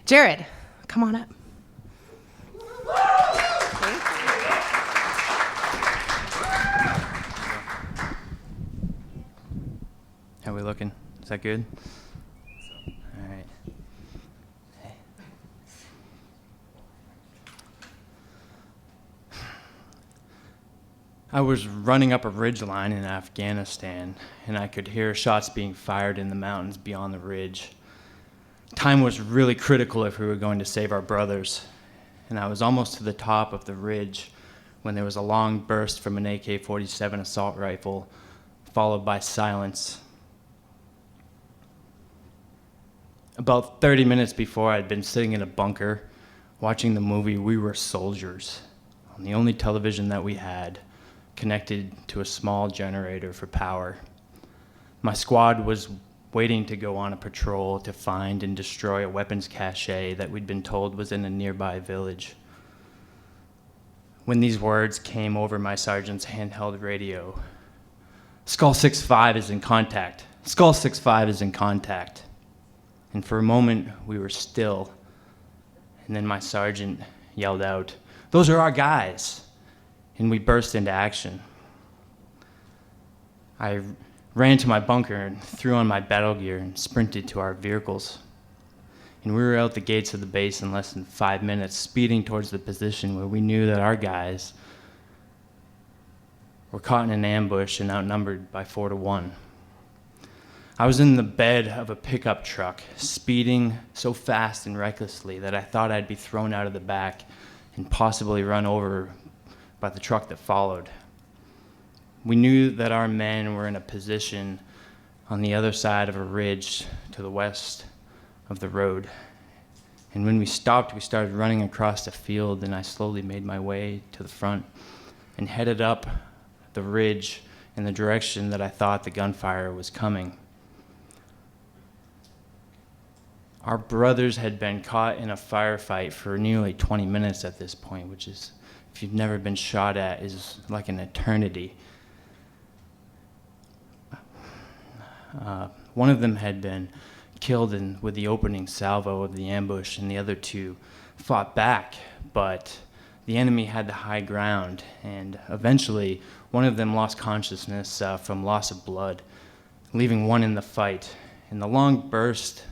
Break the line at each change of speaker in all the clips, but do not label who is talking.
Jared, come on up.
How are we looking? Is that good? All right. I was running up a ridgeline in Afghanistan, and I could hear shots being fired in the mountains beyond the ridge. Time was really critical if we were going to save our brothers, and I was almost to the top of the ridge when there was a long burst from an AK-47 assault rifle, followed by silence. About 30 minutes before, I'd been sitting in a bunker watching the movie We Were Soldiers on the only television that we had, connected to a small generator for power. My squad was waiting to go on a patrol to find and destroy a weapons cache that we'd been told was in a nearby village. When these words came over my sergeant's handheld radio, Skull 6-5 is in contact. Skull 6-5 is in contact. And for a moment, we were still. And then my sergeant yelled out, "Those are our guys." And we burst into action. I ran to my bunker and threw on my battle gear and sprinted to our vehicles. And we were out the gates of the base in less than 5 minutes, speeding towards the position where we knew that our guys were caught in an ambush and outnumbered by 4-1. I was in the bed of a pickup truck, speeding so fast and recklessly that I thought I'd be thrown out of the back and possibly run over by the truck that followed. We knew that our men were in a position on the other side of a ridge to the west of the road. And when we stopped, we started running across the field, and I slowly made my way to the front and headed up the ridge in the direction that I thought the gunfire was coming. Our brothers had been caught in a firefight for nearly 20 minutes at this point, which is, if you've never been shot at, is like an eternity. One of them had been killed with the opening salvo of the ambush, and the other two fought back, but the enemy had the high ground, and eventually one of them lost consciousness from loss of blood, leaving one in the fight. And the long burst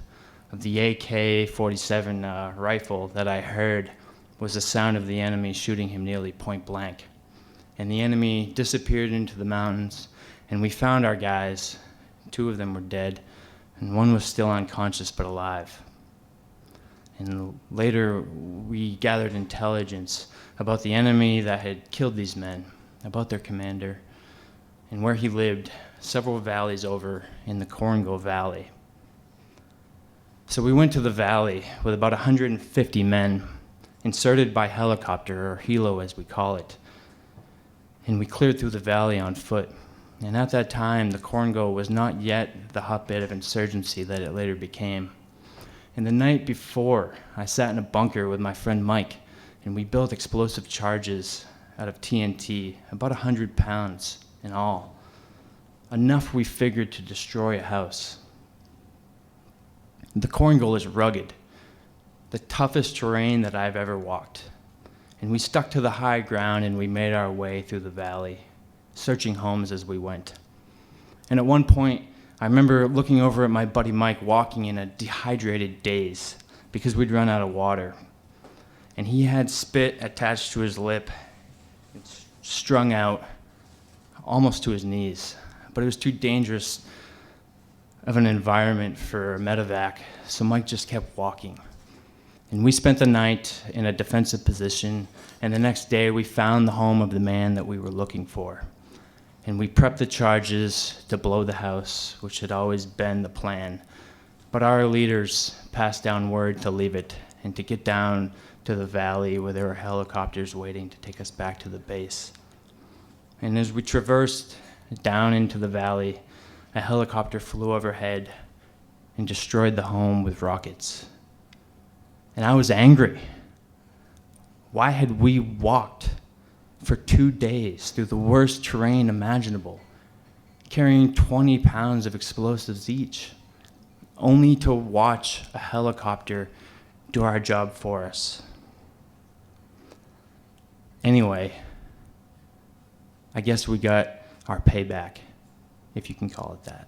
of the AK-47 rifle that I heard was the sound of the enemy shooting him nearly point blank. And the enemy disappeared into the mountains, and we found our guys. 2 of them were dead, and 1 was still unconscious but alive. And later, we gathered intelligence about the enemy that had killed these men, about their commander, and where he lived several valleys over in the Korengal Valley. So we went to the valley with about 150 men, inserted by helicopter, or helo as we call it, and we cleared through the valley on foot. And at that time, the Korengal was not yet the hotbed of insurgency that it later became. And the night before, I sat in a bunker with my friend Mike, and we built explosive charges out of TNT, about 100 pounds in all, enough we figured to destroy a house. The Korengal is rugged, the toughest terrain that I've ever walked. And we stuck to the high ground, and we made our way through the valley, searching homes as we went. And at one point, I remember looking over at my buddy Mike walking in a dehydrated daze because we'd run out of water. And he had spit attached to his lip and strung out almost to his knees. But it was too dangerous of an environment for a medevac, so Mike just kept walking. And we spent the night in a defensive position, and the next day we found the home of the man that we were looking for. And we prepped the charges to blow the house, which had always been the plan. But our leaders passed down word to leave it and to get down to the valley where there were helicopters waiting to take us back to the base. And as we traversed down into the valley, a helicopter flew overhead and destroyed the home with rockets. And I was angry. Why had we walked for 2 days through the worst terrain imaginable, carrying 20 pounds of explosives each, only to watch a helicopter do our job for us. Anyway, I guess we got our payback, if you can call it that.